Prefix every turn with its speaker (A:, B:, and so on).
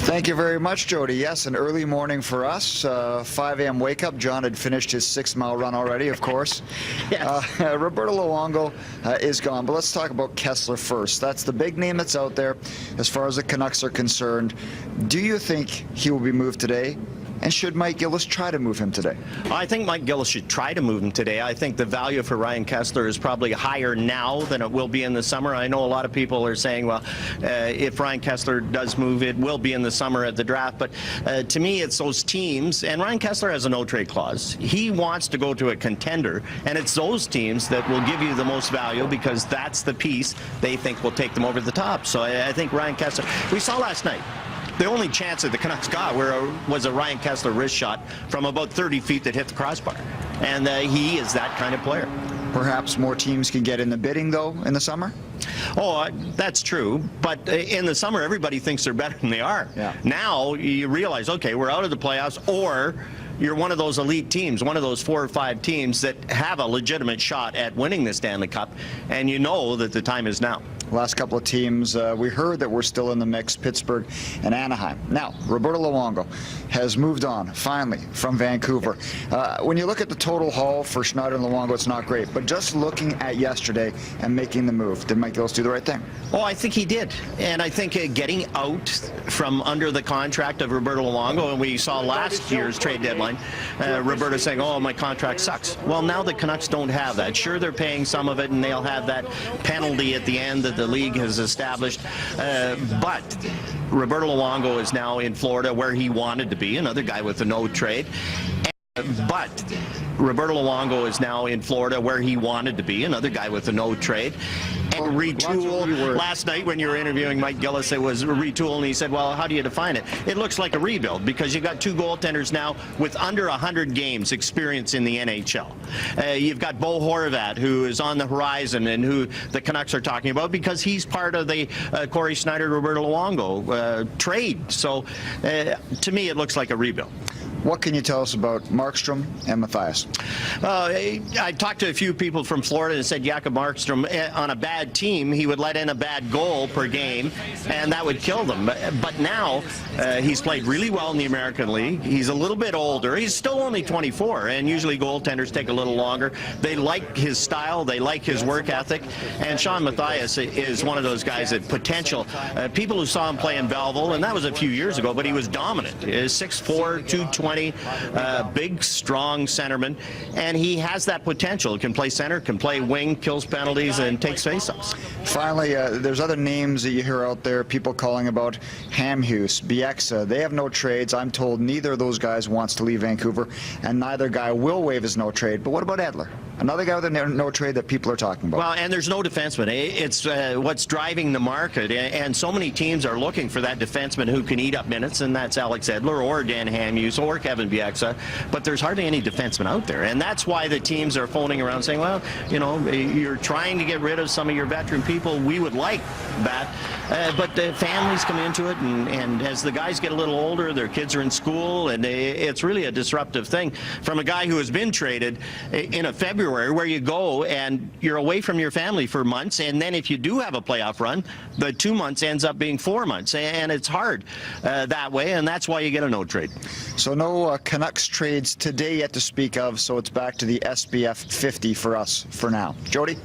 A: Thank you very much, Jody. Yes, an early morning for us. 5 a.m. wake up. John had finished his 6-mile run already, of course.
B: Yes.
A: Roberto Luongo is gone, but let's talk about Kesler first. That's the big name that's out there as far as the Canucks are concerned. Do you think he will be moved today? And should Mike Gillis try to move him today?
B: I think Mike Gillis should try to move him today. I think the value for Ryan Kesler is probably higher now than it will be in the summer. I know a lot of people are saying, well, if Ryan Kesler does move, it will be in the summer at the draft. But to me, it's those teams, and Ryan Kesler has a no-trade clause. He wants to go to a contender, and it's those teams that will give you the most value because that's the piece they think will take them over the top. So I think Ryan Kesler, we saw last night, the only chance that the Canucks got was a Ryan Kesler wrist shot from about 30 feet that hit the crossbar. And he is that kind of player.
A: Perhaps more teams can get in the bidding, though, in the summer?
B: Oh, that's true. But in the summer, everybody thinks they're better than they are.
A: Yeah.
B: Now you realize, okay, we're out of the playoffs, or you're one of those elite teams, one of those 4 or 5 teams that have a legitimate shot at winning the Stanley Cup, and you know that the time is now.
A: Last couple of teams, we heard that we're still in the mix, Pittsburgh and Anaheim. Now, Roberto Luongo has moved on, finally, from Vancouver. When you look at the total haul for Schneider and Luongo, it's not great. But just looking at yesterday and making the move, did Mike Gillis do the right thing?
B: Oh, I think he did. And I think getting out from under the contract of Roberto Luongo, and we saw last year's trade deadline, Roberto saying, oh, my contract sucks. Well, now the Canucks don't have that. Sure, they're paying some of it, and they'll have that penalty at the end that the league has established. But Roberto Luongo is now in Florida where he wanted to be, another guy with a no trade. But Roberto Luongo is now in Florida where he wanted to be, another guy with a no trade. And retool, last night when you were interviewing Mike Gillis, it was a retool, and he said, well, how do you define it? It looks like a rebuild because you've got 2 goaltenders now with under 100 games experience in the NHL. You've got Bo Horvat, who is on the horizon and who the Canucks are talking about because he's part of the Corey Schneider, Roberto Luongo trade. So to me, it looks like a rebuild.
A: What can you tell us about Markstrom and Mathias?
B: I talked to a few people from Florida and said Yakka Markstrom, on a bad team, he would let in a bad goal per game, and that would kill them. But now he's played really well in the American League. He's a little bit older. He's still only 24, and usually goaltenders take a little longer. They like his style. They like his work ethic. And Sean Mathias is one of those guys that potential. People who saw him play in Belleville, and that was a few years ago, but he was dominant. 6'4", 220. Big, strong centerman, and he has that potential. Can play center, can play wing, kills penalties, and takes faceoffs.
A: Finally, there's other names that you hear out there, people calling about Hamhuis, Bieksa. They have no trades. I'm told neither of those guys wants to leave Vancouver, and neither guy will waive his no trade. But what about Edler? Another guy with a no trade that people are talking about.
B: Well, and there's no defenseman. It's what's driving the market, and so many teams are looking for that defenseman who can eat up minutes, and that's Alex Edler or Dan Hamhuis or Kevin Bieksa, but there's hardly any defensemen out there, and that's why the teams are phoning around saying, well, you know, you're trying to get rid of some of your veteran people. We would like that, but the families come into it, and as the guys get a little older, their kids are in school, and it's really a disruptive thing from a guy who has been traded in a February where you go and you're away from your family for months, and then if you do have a playoff run, the 2 months ends up being 4 months, and it's hard that way, and that's why you get a no trade.
A: So no Canucks trades today yet to speak of, so it's back to the SBF 50 for us for now. Jody?